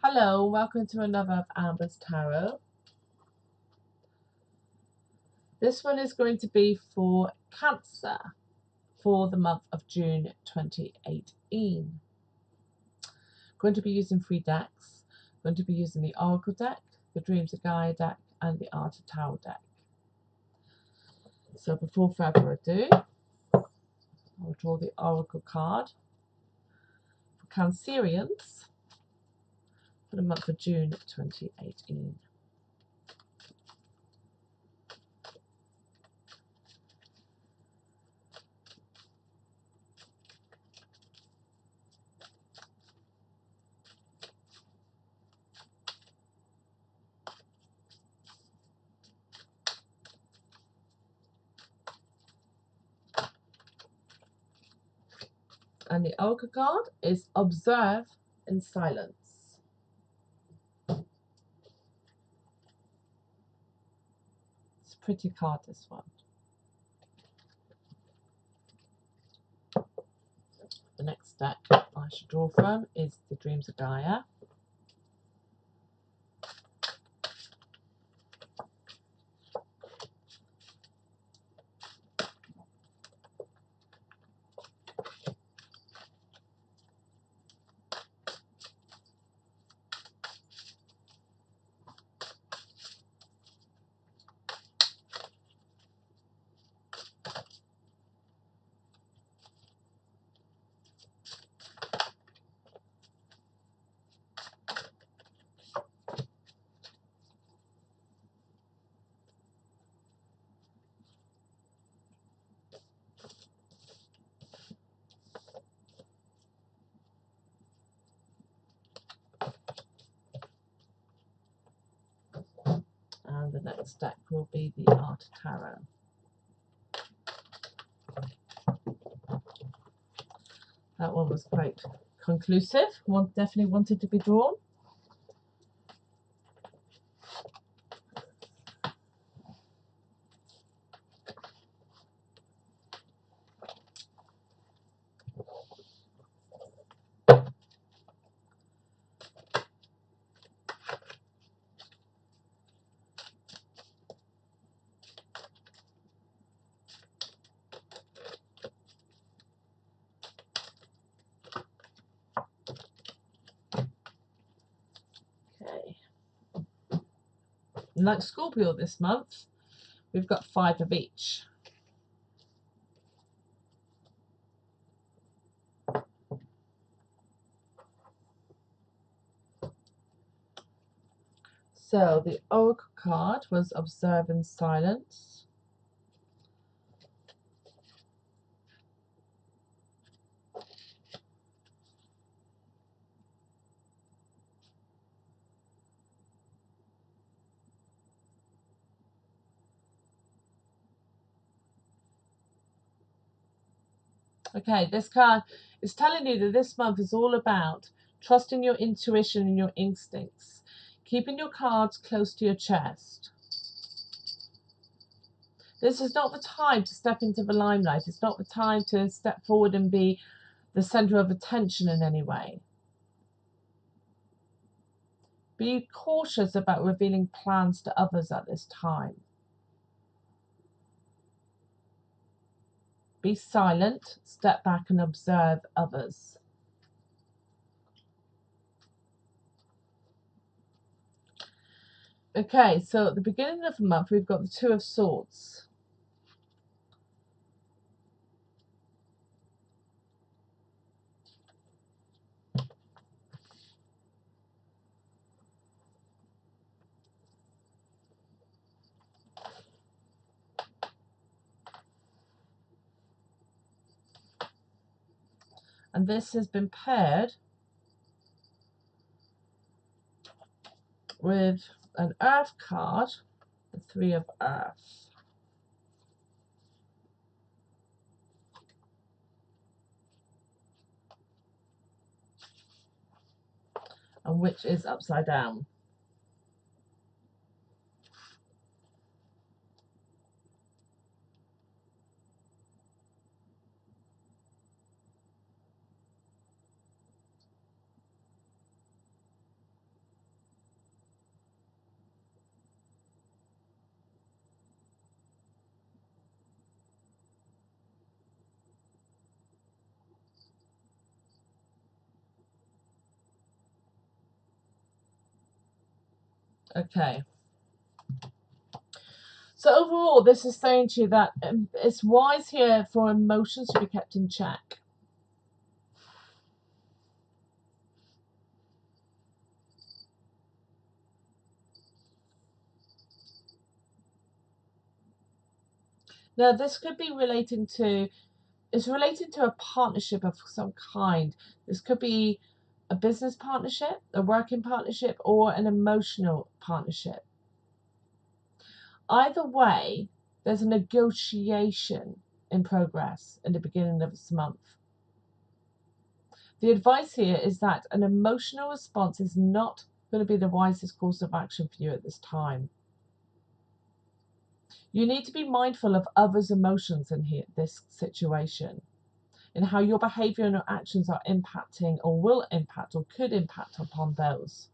Hello, welcome to another of Amber's Tarot. This one is going to be for Cancer for the month of June 2018. Going to be using 3 decks. Going to be using the Oracle deck, the Dreams of Gaia deck, and the Art of Tarot deck. So before further ado, I'll draw the Oracle card for Cancerians for the month of June 2018. And the Oracle card is Observe in Silence. It's a pretty card, this one. The next deck I should draw from is the Dreams of Gaia. And the next deck will be the Art of Tarot. That one was quite conclusive. One definitely wanted to be drawn. Okay. Like Scorpio this month, we've got 5 of each. So the Oracle card was Observe in Silence. Okay, this card is telling you that this month is all about trusting your intuition and your instincts, keeping your cards close to your chest. This is not the time to step into the limelight. It's not the time to step forward and be the center of attention in any way. Be cautious about revealing plans to others at this time. Be silent, step back and observe others. Okay, so at the beginning of the month, we've got the Two of Swords. And this has been paired with an Earth card, the Three of Earth. And which is upside down. Okay. So overall, this is saying to you that it's wise here for emotions to be kept in check. Now, this could be relating to, it's relating to a partnership of some kind. This could be a business partnership, a working partnership, or an emotional partnership. Either way, there's a negotiation in progress in the beginning of this month. The advice here is that an emotional response is not going to be the wisest course of action for you at this time. You need to be mindful of others' emotions in this situation, and how your behavior and your actions are impacting or will impact or could impact upon those.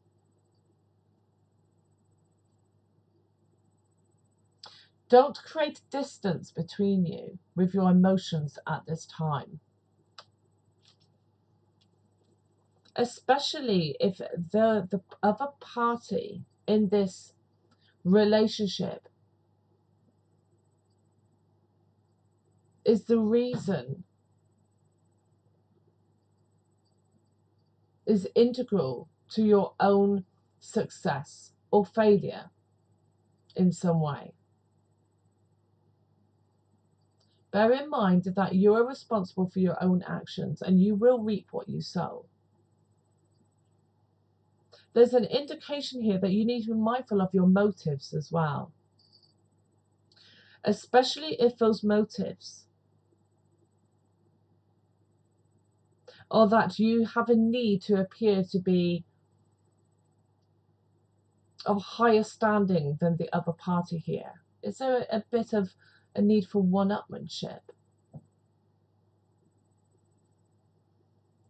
Don't create distance between you with your emotions at this time. Especially if the other party in this relationship is the reason, is integral to your own success or failure in some way. Bear in mind that you are responsible for your own actions and you will reap what you sow. There's an indication here that you need to be mindful of your motives as well, especially if those motives are that you have a need to appear to be of higher standing than the other party here. Is there a bit of a need for one-upmanship?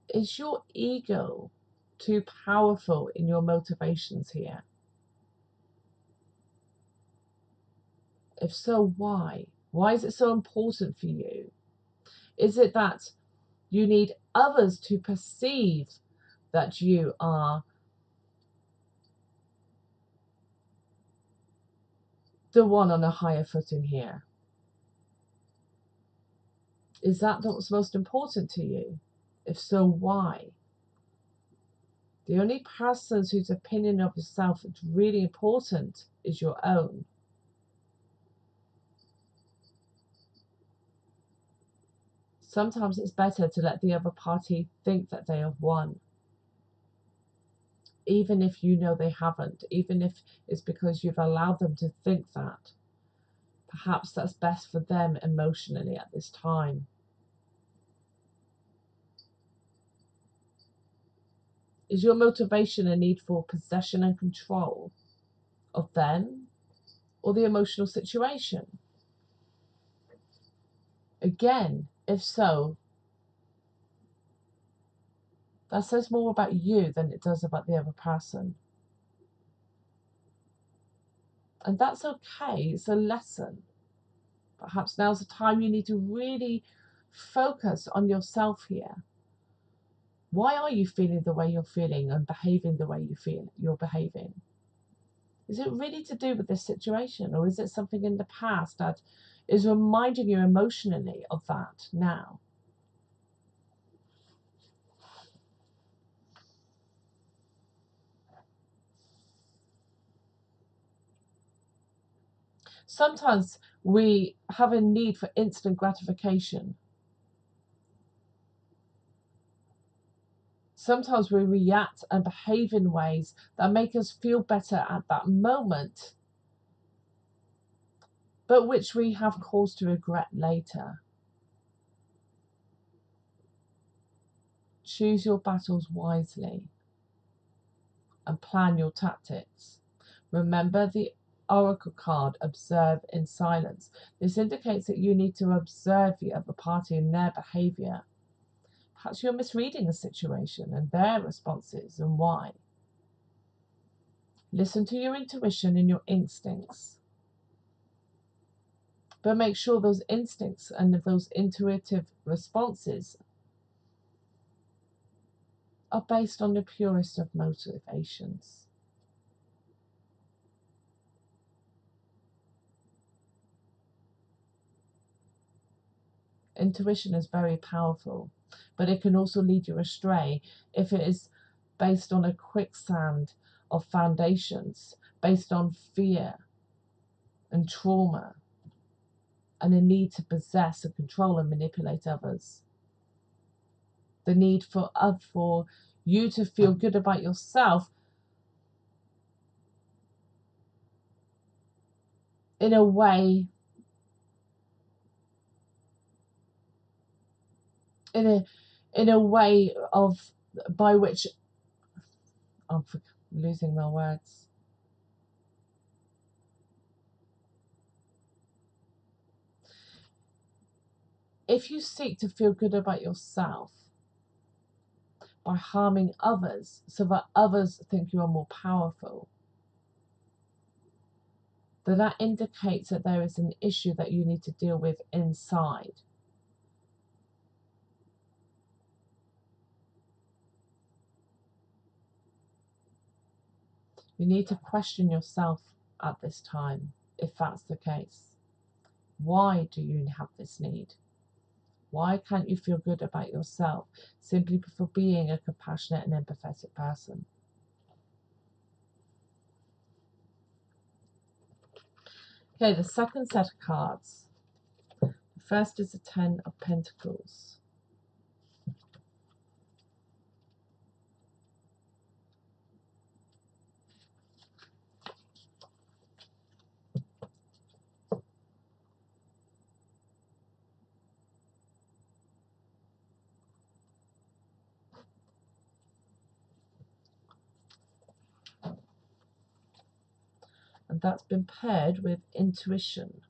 Is your ego too powerful in your motivations here? If so, why? Why is it so important for you? Is it that you need others to perceive that you are the one on a higher footing here? Is that what's most important to you? If so, why? The only person whose opinion of yourself is really important is your own. Sometimes it's better to let the other party think that they have won, even if you know they haven't, even if it's because you've allowed them to think that. Perhaps that's best for them emotionally at this time. Is your motivation a need for possession and control of them or the emotional situation? Again, if so, that says more about you than it does about the other person. And that's okay, it's a lesson. Perhaps now's the time you need to really focus on yourself here. Why are you feeling the way you're feeling and behaving the way you're behaving? Is it really to do with this situation, or is it something in the past that is reminding you emotionally of that now? Sometimes we have a need for instant gratification. Sometimes we react and behave in ways that make us feel better at that moment, but which we have cause to regret later. Choose your battles wisely and plan your tactics. Remember the Oracle card, observe in silence. This indicates that you need to observe the other party and their behavior. Perhaps you're misreading the situation and their responses and why. Listen to your intuition and your instincts. But make sure those instincts and those intuitive responses are based on the purest of motivations. Intuition is very powerful, but it can also lead you astray if it is based on a quicksand of foundations, based on fear and trauma and a need to possess and control and manipulate others. The need for you to feel good about yourself in a way, in a way of by which I'm losing my words. If you seek to feel good about yourself by harming others so that others think you are more powerful, then that indicates that there is an issue that you need to deal with inside. You need to question yourself at this time, if that's the case. Why do you have this need? Why can't you feel good about yourself simply for being a compassionate and empathetic person? Okay, the second set of cards. The first is the Ten of Pentacles. And that's been paired with intuition.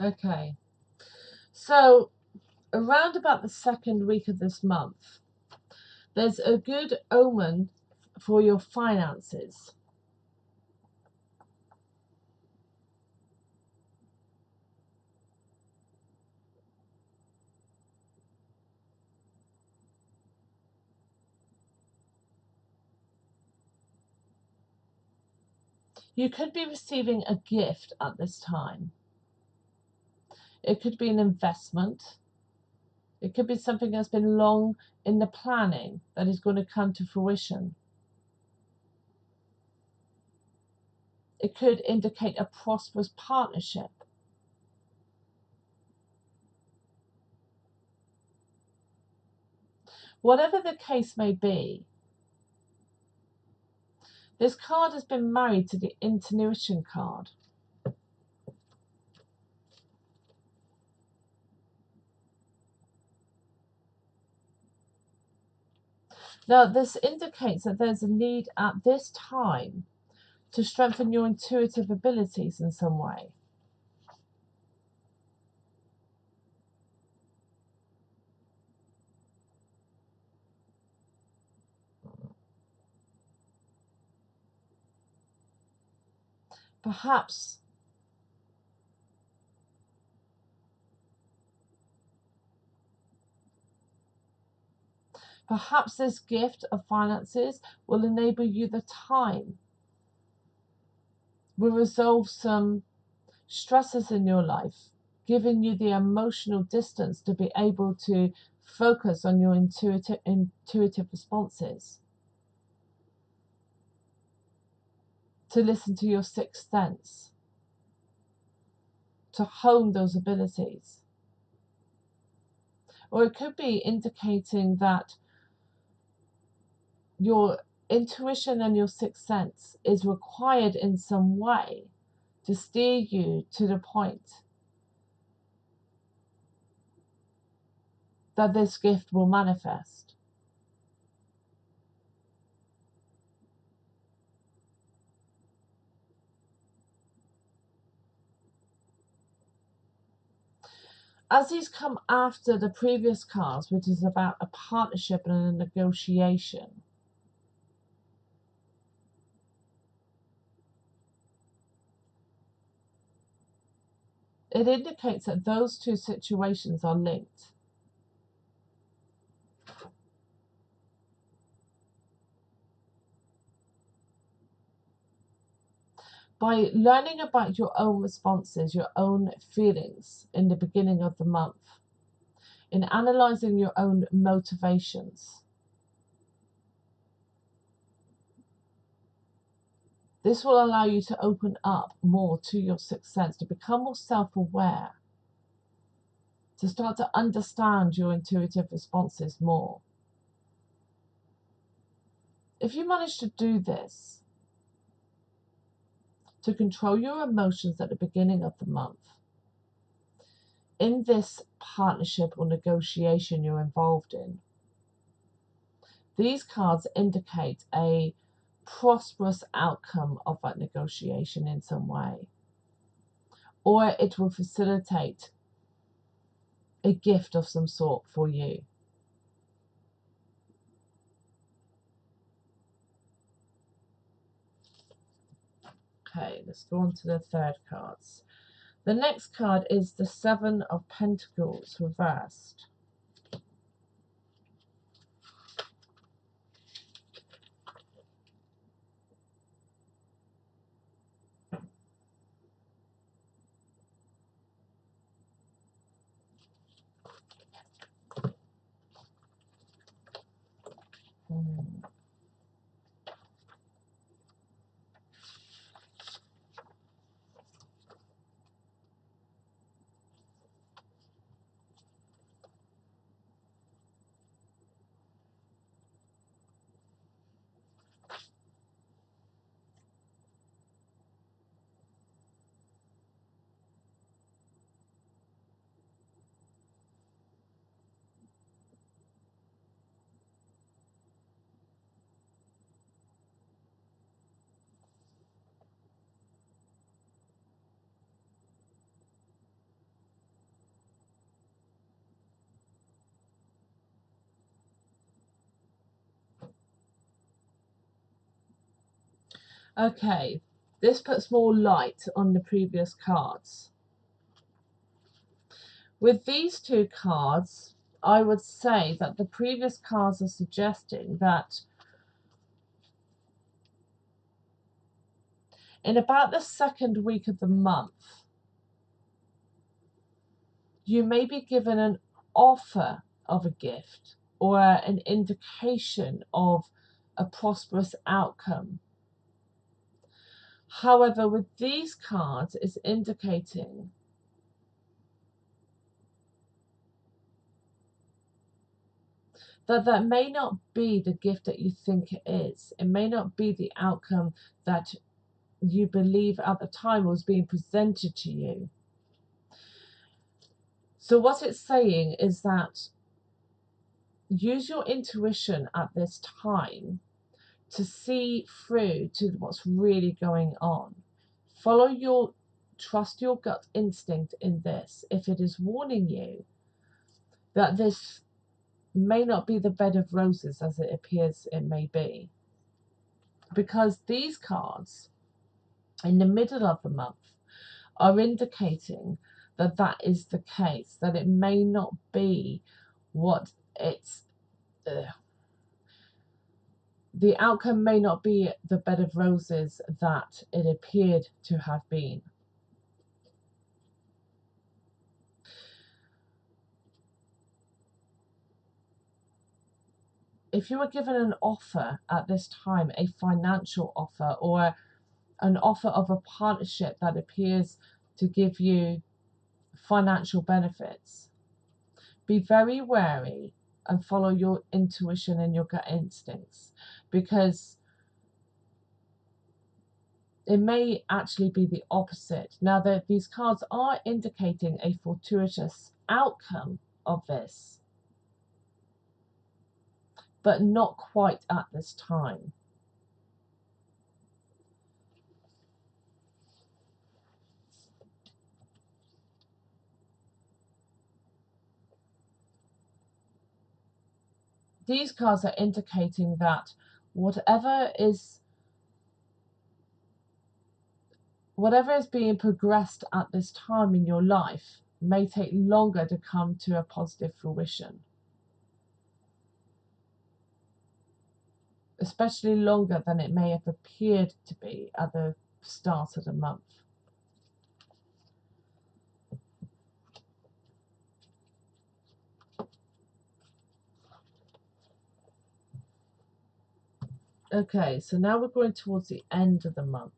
Okay, so around about the second week of this month, there's a good omen for your finances. You could be receiving a gift at this time. It could be an investment. It could be something that's been long in the planning that is going to come to fruition. It could indicate a prosperous partnership. Whatever the case may be, this card has been married to the intuition card. Now, this indicates that there's a need at this time to strengthen your intuitive abilities in some way. Perhaps this gift of finances will enable you the time, will resolve some stresses in your life, giving you the emotional distance to be able to focus on your intuitive responses, to listen to your sixth sense. to hone those abilities. Or it could be indicating that your intuition and your sixth sense is required in some way to steer you to the point that this gift will manifest. As these come after the previous cards, which is about a partnership and a negotiation, it indicates that those two situations are linked. By learning about your own responses, your own feelings in the beginning of the month, in analysing your own motivations, this will allow you to open up more to your sixth sense, to become more self-aware, to start to understand your intuitive responses more. If you manage to do this, to control your emotions at the beginning of the month, in this partnership or negotiation you're involved in, these cards indicate a prosperous outcome of that negotiation in some way, or it will facilitate a gift of some sort for you. Okay, let's go on to the third cards. The next card is the Seven of Pentacles reversed. Okay, this puts more light on the previous cards. With these two cards, I would say that the previous cards are suggesting that in about the second week of the month, you may be given an offer of a gift or an indication of a prosperous outcome. However, with these cards, it's indicating that that may not be the gift that you think it is. It may not be the outcome that you believe at the time was being presented to you. So what it's saying is that use your intuition at this time to see through to what's really going on. Trust your gut instinct in this. If it is warning you that this may not be the bed of roses as it appears it may be. Because these cards in the middle of the month are indicating that that is the case, that it may not be what it's the outcome may not be the bed of roses that it appeared to have been. If you were given an offer at this time, a financial offer or an offer of a partnership that appears to give you financial benefits. Be very wary and follow your intuition and your gut instincts, because it may actually be the opposite. Now, these cards are indicating a fortuitous outcome of this, but not quite at this time. These cards are indicating that whatever is being progressed at this time in your life may take longer to come to a positive fruition. Especially longer than it may have appeared to be at the start of the month. Okay, so now we're going towards the end of the month.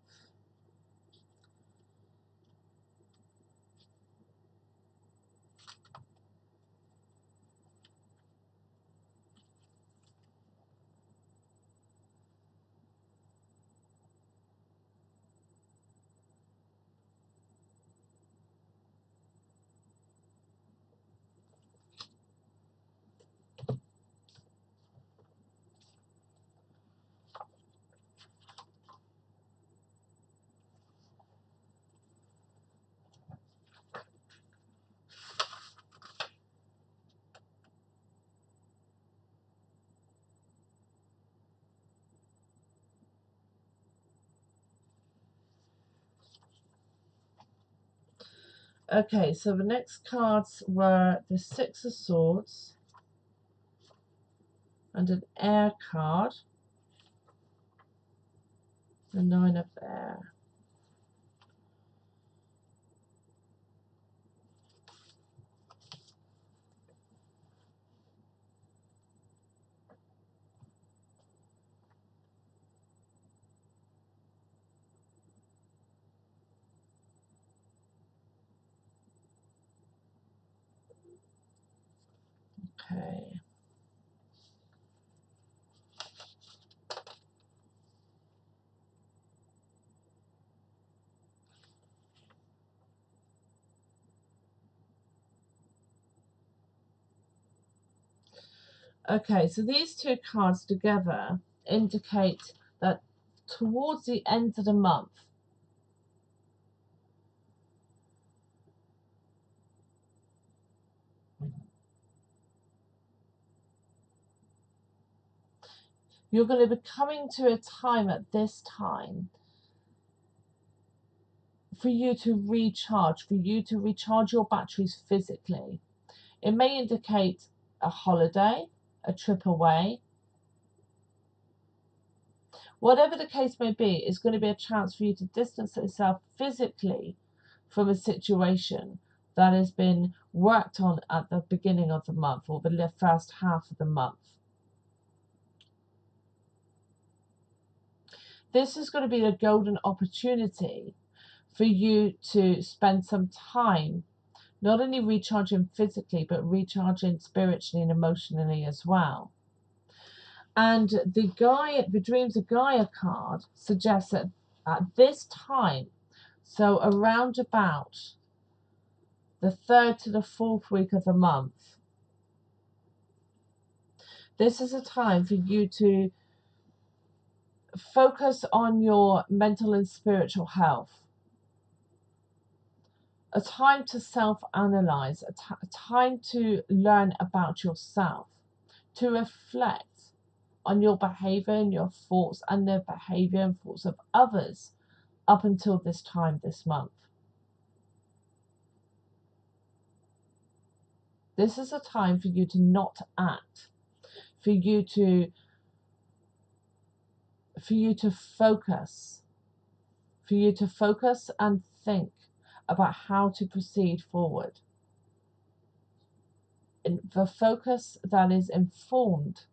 Okay, so the next cards were the Six of Swords and an Air card, the Nine of Air. Okay. Okay, so these two cards together indicate that towards the end of the month, you're going to be coming to a time at this time for you to recharge your batteries physically. It may indicate a holiday, a trip away. Whatever the case may be, it's going to be a chance for you to distance yourself physically from a situation that has been worked on at the beginning of the month or the first half of the month. This is going to be a golden opportunity for you to spend some time not only recharging physically, but recharging spiritually and emotionally as well. And the Dreams of Gaia card suggests that at this time, so around about the 3rd to the 4th week of the month, this is a time for you to focus on your mental and spiritual health. A time to self-analyze, a time to learn about yourself, to reflect on your behavior and your thoughts and the behavior and thoughts of others up until this time this month. This is a time for you to not act, for you to focus, and think about how to proceed forward. The focus that is informed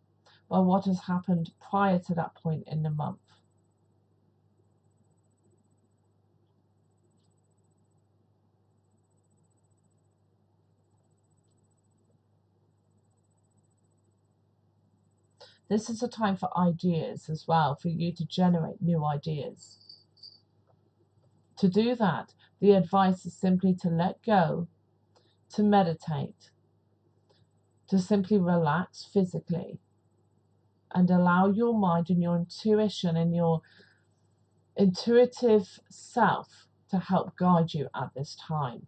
by what has happened prior to that point in the month. This is a time for ideas as well, for you to generate new ideas. To do that, the advice is simply to let go, to meditate, to simply relax physically, and allow your mind and your intuition and your intuitive self to help guide you at this time.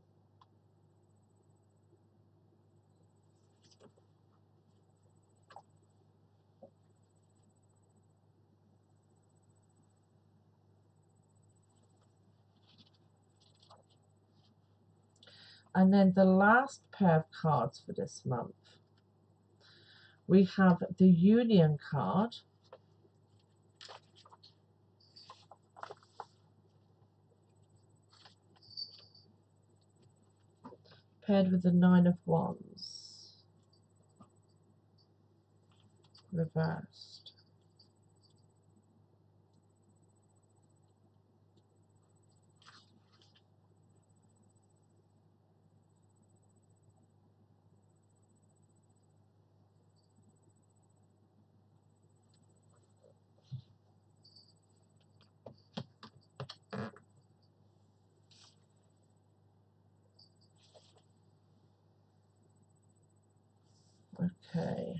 And then the last pair of cards for this month, we have the Union card, paired with the Nine of Wands, reversed. Okay.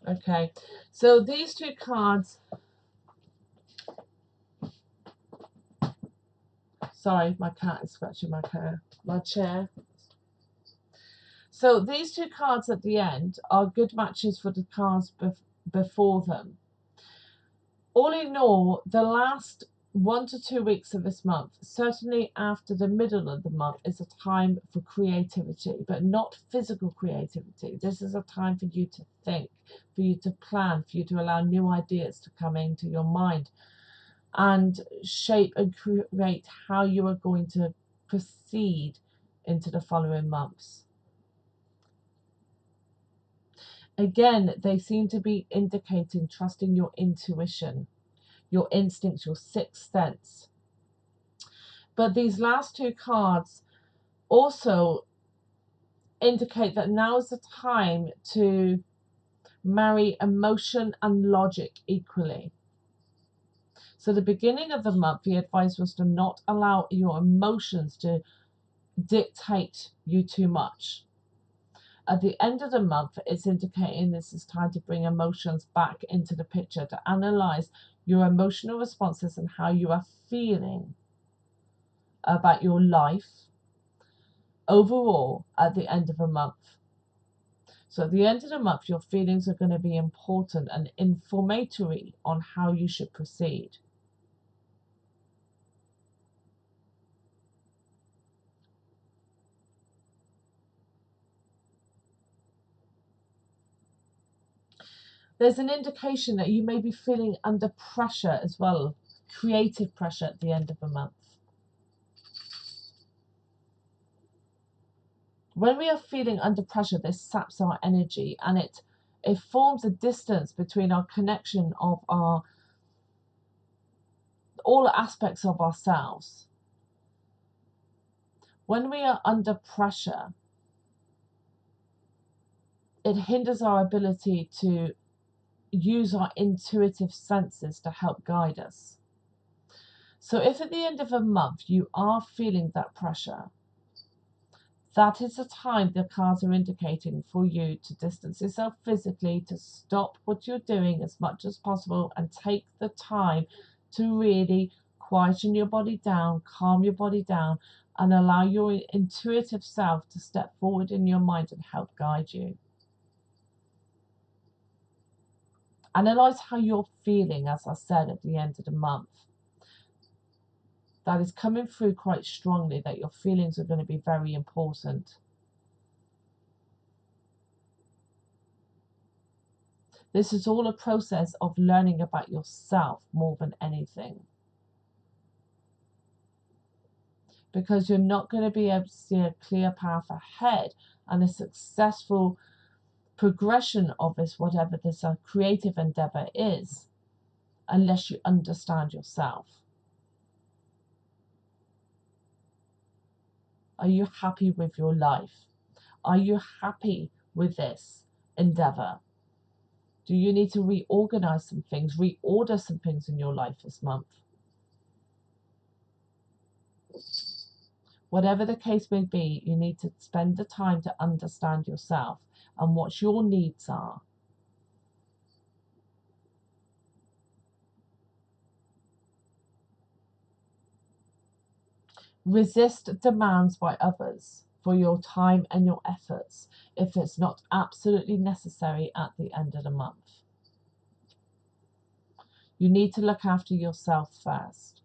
Okay, so these two cards, sorry, my cat is scratching my chair. So these two cards at the end are good matches for the cards before them. All in all, the last 1 to 2 weeks of this month, certainly after the middle of the month, is a time for creativity, but not physical creativity. This is a time for you to think, for you to plan, for you to allow new ideas to come into your mind and shape and create how you are going to proceed into the following months. Again, they seem to be indicating trusting your intuition, your instincts, your sixth sense. But these last two cards also indicate that now is the time to marry emotion and logic equally. So the beginning of the month, the advice was to not allow your emotions to dictate you too much. At the end of the month, it's indicating this is time to bring emotions back into the picture, to analyze your emotional responses and how you are feeling about your life overall at the end of a month. So at the end of the month, your feelings are going to be important and informatory on how you should proceed. There's an indication that you may be feeling under pressure as well, creative pressure at the end of a month. When we are feeling under pressure, this saps our energy and it forms a distance between our connection of our all aspects of ourselves. When we are under pressure, it hinders our ability to use our intuitive senses to help guide us. So if at the end of a month you are feeling that pressure, that is the time the cards are indicating for you to distance yourself physically, to stop what you're doing as much as possible and take the time to really quieten your body down, calm your body down, and allow your intuitive self to step forward in your mind and help guide you. Analyze how you're feeling, as I said, at the end of the month. That is coming through quite strongly, that your feelings are going to be very important. This is all a process of learning about yourself more than anything. because you're not going to be able to see a clear path ahead and a successful progression of this, whatever this creative endeavor is, unless you understand yourself. Are you happy with your life? Are you happy with this endeavor? Do you need to reorganize some things, reorder some things in your life this month? Whatever the case may be, you need to spend the time to understand yourself and what your needs are. Resist demands by others for your time and your efforts if it's not absolutely necessary at the end of the month. You need to look after yourself first.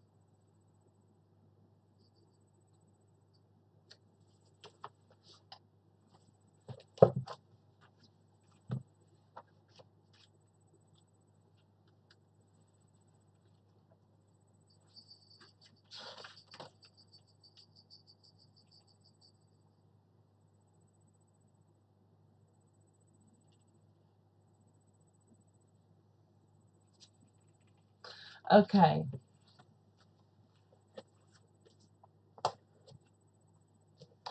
Okay.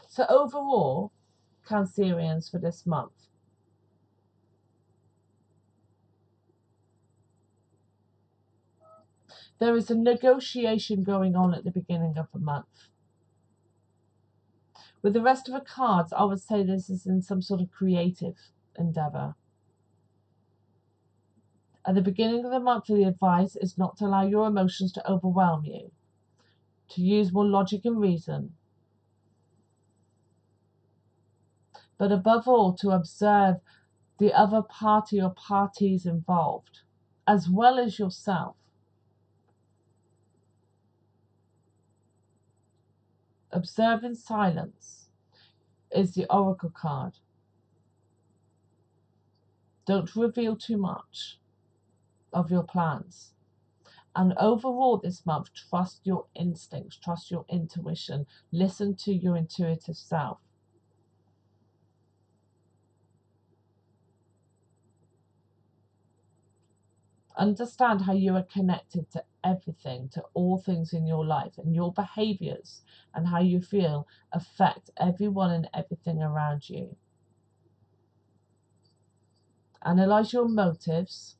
So overall, Cancerians for this month. There is a negotiation going on at the beginning of the month. With the rest of the cards, I would say this is in some sort of creative endeavor. At the beginning of the month, the advice is not to allow your emotions to overwhelm you, to use more logic and reason, but above all, to observe the other party or parties involved, as well as yourself. Observe in silence is the oracle card. Don't reveal too much of your plans. And overall this month, trust your instincts, trust your intuition, listen to your intuitive self. Understand how you are connected to everything, to all things in your life, and your behaviors and how you feel affect everyone and everything around you. Analyze your motives.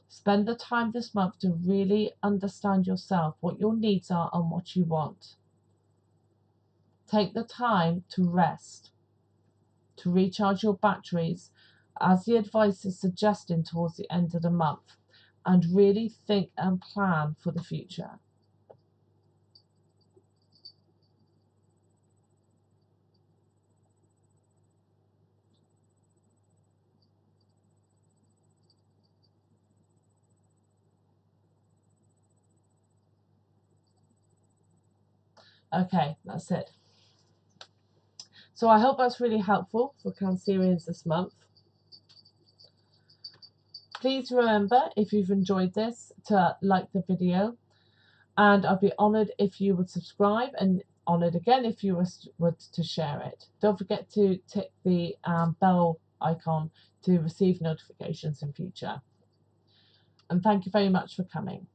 Spend the time this month to really understand yourself, what your needs are and what you want. Take the time to rest, to recharge your batteries, as the advice is suggesting towards the end of the month, and really think and plan for the future. Okay, that's it. So I hope that's really helpful for Cancerians this month. Please remember, if you've enjoyed this, to like the video, and I'd be honoured if you would subscribe, and honoured again if you were to share it. Don't forget to tick the bell icon to receive notifications in future. And thank you very much for coming.